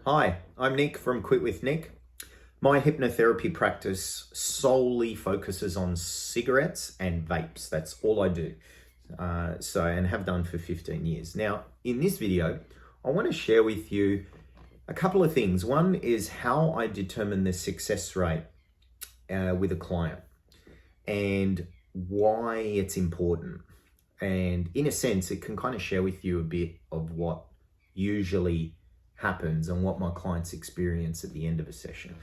Hi, I'm Nick from Quit with Nick. My hypnotherapy practice solely focuses on cigarettes and vapes. That's all I do. And have done for 15 years. Now, in this video, I want to share with you a couple of things. One is how I determine the success rate with a client and why it's important. And in a sense, it can kind of share with you a bit of what usually happens and what my clients experience at the end of a session.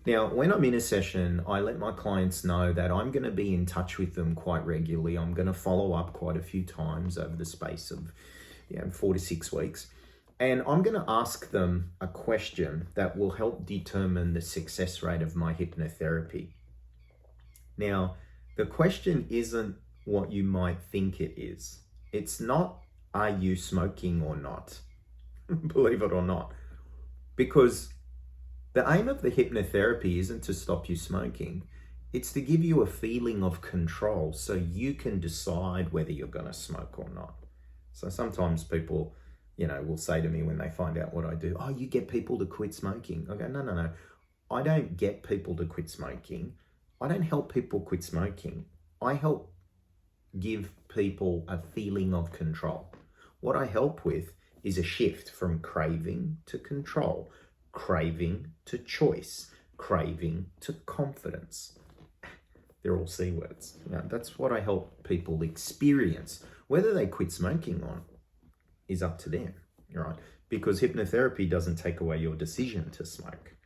Now, when I'm in a session, I let my clients know that I'm going to be in touch with them quite regularly. I'm going to follow up quite a few times over the space of 4 to 6 weeks. And I'm going to ask them a question that will help determine the success rate of my hypnotherapy. Now, the question isn't what you might think it is. It's not, are you smoking or not? Believe it or not. Because the aim of the hypnotherapy isn't to stop you smoking. It's to give you a feeling of control so you can decide whether you're going to smoke or not. So sometimes people, will say to me when they find out what I do, oh, you get people to quit smoking. I go, no. I don't get people to quit smoking. I don't help people quit smoking. I help give people a feeling of control. What I help with is a shift from craving to control, craving to choice, craving to confidence. They're all C words. That's what I help people experience. Whether they quit smoking on is up to them, right? Because hypnotherapy doesn't take away your decision to smoke,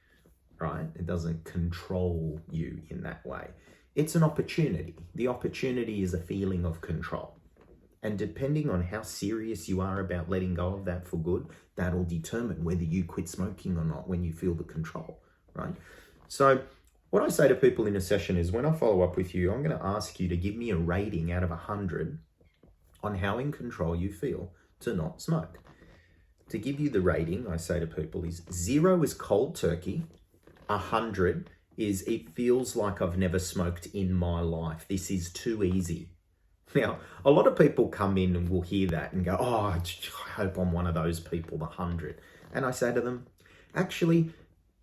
right? It doesn't control you in that way. It's an opportunity. The opportunity is a feeling of control. And depending on how serious you are about letting go of that for good, that'll determine whether you quit smoking or not when you feel the control, right? So what I say to people in a session is when I follow up with you, I'm going to ask you to give me a rating out of 100 on how in control you feel to not smoke. To give you the rating, I say to people is 0 is cold turkey, 100 is it feels like I've never smoked in my life. This is too easy. Now, a lot of people come in and will hear that and go, oh, I hope I'm one of those people, the 100. And I say to them, actually,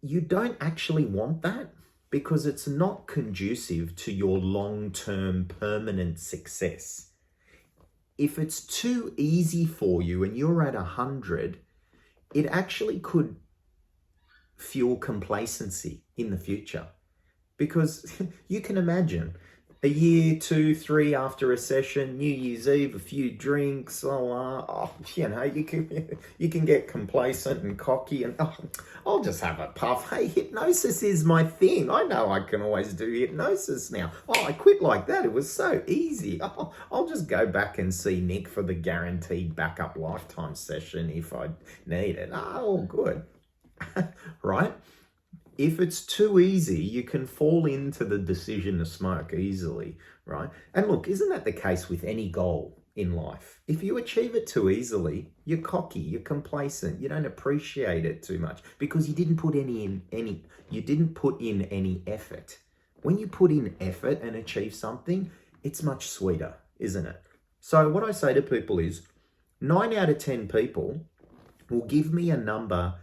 you don't actually want that because it's not conducive to your long-term permanent success. If it's too easy for you and you're at 100, it actually could fuel complacency in the future. Because you can imagine a year, 2, 3 after a session, New Year's Eve, a few drinks, you can get complacent and cocky and I'll just have a puff. Hey, hypnosis is my thing. I know I can always do hypnosis now. Oh, I quit like that. It was so easy. I'll just go back and see Nick for the guaranteed backup lifetime session if I need it. Oh, good. Right? If it's too easy, you can fall into the decision to smoke easily, right? And look, isn't that the case with any goal in life? If you achieve it too easily, you're cocky, you're complacent, you don't appreciate it too much because you didn't put in any effort. When you put in effort and achieve something, it's much sweeter, isn't it? So what I say to people is 9 out of 10 people will give me a number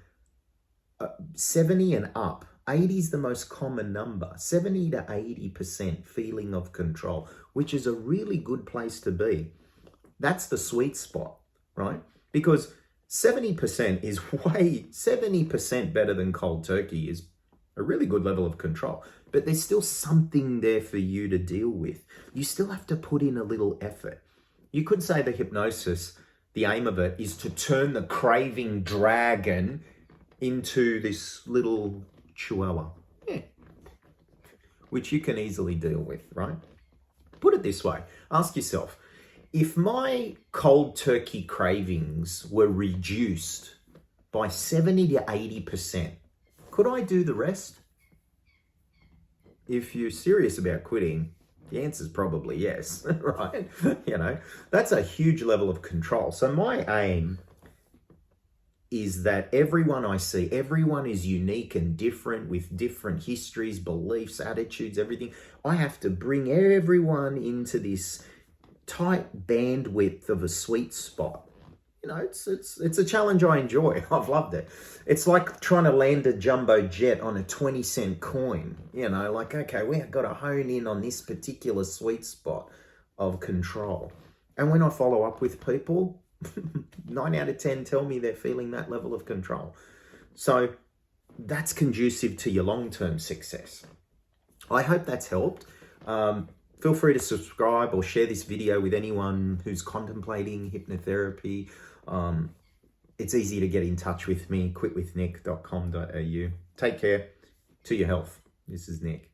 70 and up. 80 is the most common number. 70 to 80% feeling of control, which is a really good place to be. That's the sweet spot, right? Because 70% is 70% better than cold turkey is a really good level of control. But there's still something there for you to deal with. You still have to put in a little effort. You could say the hypnosis, the aim of it is to turn the craving dragon into this little chihuahua, which you can easily deal with, right? Put it this way, ask yourself, if my cold turkey cravings were reduced by 70 to 80%, could I do the rest? If you're serious about quitting, the answer is probably yes, right? That's a huge level of control. So my aim is that everyone I see, everyone is unique and different with different histories, beliefs, attitudes, everything. I have to bring everyone into this tight bandwidth of a sweet spot you know, it's a challenge I enjoy. I've loved it. It's like trying to land a jumbo jet on a 20-cent coin. You know, like, okay, we've got to hone in on this particular sweet spot of control. And when I follow up with people, 9 out of 10 tell me they're feeling that level of control. So that's conducive to your long-term success. I hope that's helped. Feel free to subscribe or share this video with anyone who's contemplating hypnotherapy. It's easy to get in touch with me, quitwithnick.com.au. Take care. To your health. This is Nick.